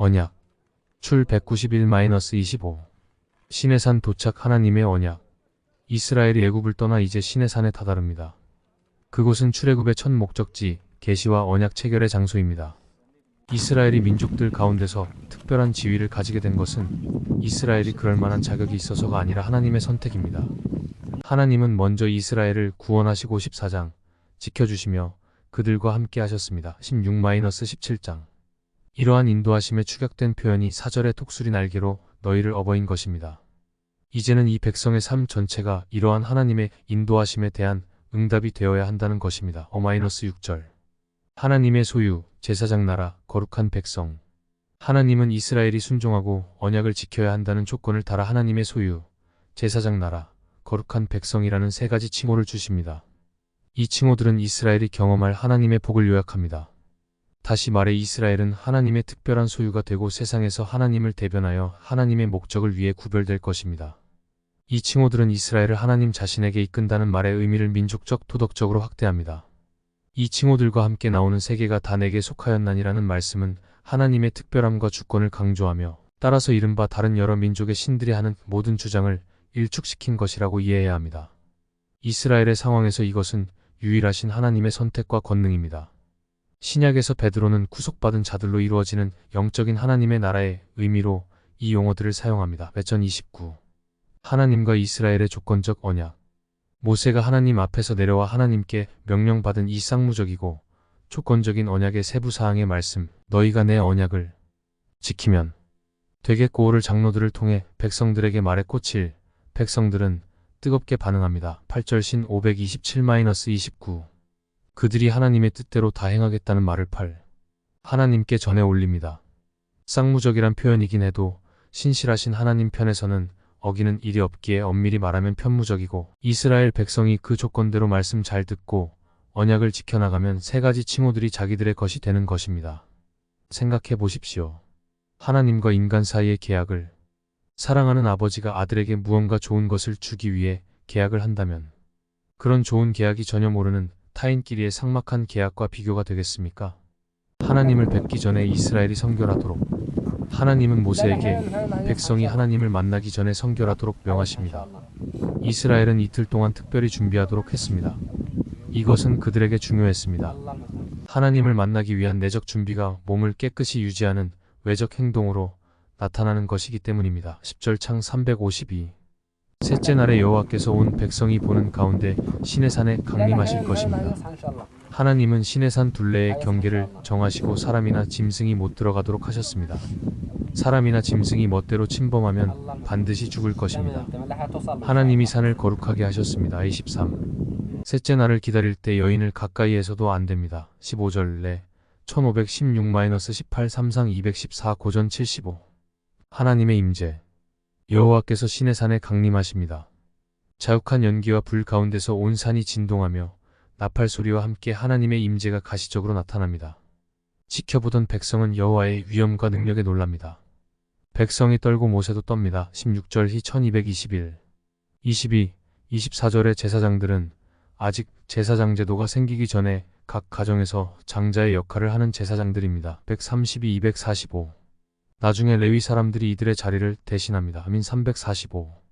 언약. 출 191-25. 시내산 도착. 하나님의 언약. 이스라엘이 애굽을 떠나 이제 시내산에 다다릅니다. 그곳은 출애굽의 첫 목적지, 계시와 언약 체결의 장소입니다. 이스라엘이 민족들 가운데서 특별한 지위를 가지게 된 것은 이스라엘이 그럴 만한 자격이 있어서가 아니라 하나님의 선택입니다. 하나님은 먼저 이스라엘을 구원하시고 14장 지켜주시며 그들과 함께 하셨습니다. 16-17장. 이러한 인도하심에 축약된 표현이 4절의 톡수리 날개로 너희를 업어인 것입니다. 이제는 이 백성의 삶 전체가 이러한 하나님의 인도하심에 대한 응답이 되어야 한다는 것입니다. 5-6절. 하나님의 소유, 제사장 나라, 거룩한 백성. 하나님은 이스라엘이 순종하고 언약을 지켜야 한다는 조건을 달아 하나님의 소유, 제사장 나라, 거룩한 백성이라는 세 가지 칭호를 주십니다. 이 칭호들은 이스라엘이 경험할 하나님의 복을 요약합니다. 다시 말해 이스라엘은 하나님의 특별한 소유가 되고 세상에서 하나님을 대변하여 하나님의 목적을 위해 구별될 것입니다. 이 칭호들은 이스라엘을 하나님 자신에게 이끈다는 말의 의미를 민족적, 도덕적으로 확대합니다. 이 칭호들과 함께 나오는 세 개가 다 내게 속하였나니라는 말씀은 하나님의 특별함과 주권을 강조하며 따라서 이른바 다른 여러 민족의 신들이 하는 모든 주장을 일축시킨 것이라고 이해해야 합니다. 이스라엘의 상황에서 이것은 유일하신 하나님의 선택과 권능입니다. 신약에서 베드로는 구속받은 자들로 이루어지는 영적인 하나님의 나라의 의미로 이 용어들을 사용합니다. 베전 29. 하나님과 이스라엘의 조건적 언약. 모세가 하나님 앞에서 내려와 하나님께 명령받은 이 쌍무적이고 조건적인 언약의 세부 사항의 말씀, 너희가 내 언약을 지키면 되겠고를 장로들을 통해 백성들에게 말했고 7. 백성들은 뜨겁게 반응합니다. 8절 신 527-29. 그들이 하나님의 뜻대로 다 행하겠다는 말을 8. 하나님께 전해 올립니다. 쌍무적이란 표현이긴 해도 신실하신 하나님 편에서는 어기는 일이 없기에 엄밀히 말하면 편무적이고 이스라엘 백성이 그 조건대로 말씀 잘 듣고 언약을 지켜나가면 세 가지 칭호들이 자기들의 것이 되는 것입니다. 생각해 보십시오. 하나님과 인간 사이의 계약을 사랑하는 아버지가 아들에게 무언가 좋은 것을 주기 위해 계약을 한다면 그런 좋은 계약이 전혀 모르는 타인끼리의 삭막한 계약과 비교가 되겠습니까? 하나님을 뵙기 전에 이스라엘이 성결하도록 하나님은 모세에게 백성이 하나님을 만나기 전에 성결하도록 명하십니다. 이스라엘은 이틀 동안 특별히 준비하도록 했습니다. 이것은 그들에게 중요했습니다. 하나님을 만나기 위한 내적 준비가 몸을 깨끗이 유지하는 외적 행동으로 나타나는 것이기 때문입니다. 10절 창 352. 셋째 날에 여호와께서 온 백성이 보는 가운데 시내산에 강림하실 것입니다. 하나님은 시내산 둘레의 경계를 정하시고 사람이나 짐승이 못 들어가도록 하셨습니다. 사람이나 짐승이 멋대로 침범하면 반드시 죽을 것입니다. 하나님이 산을 거룩하게 하셨습니다. 23. 셋째 날을 기다릴 때 여인을 가까이에서도 안 됩니다. 15절 내 1516-18 3상 214 고전 75. 하나님의 임재. 여호와께서 시내산에 강림하십니다. 자욱한 연기와 불 가운데서 온 산이 진동하며 나팔 소리와 함께 하나님의 임재가 가시적으로 나타납니다. 지켜보던 백성은 여호와의 위엄과 능력에 놀랍니다. 백성이 떨고 모세도 떱니다. 16절 히 1221. 22, 24절의 제사장들은 아직 제사장 제도가 생기기 전에 각 가정에서 장자의 역할을 하는 제사장들입니다. 132, 245. 나중에 레위 사람들이 이들의 자리를 대신합니다. 아민 345.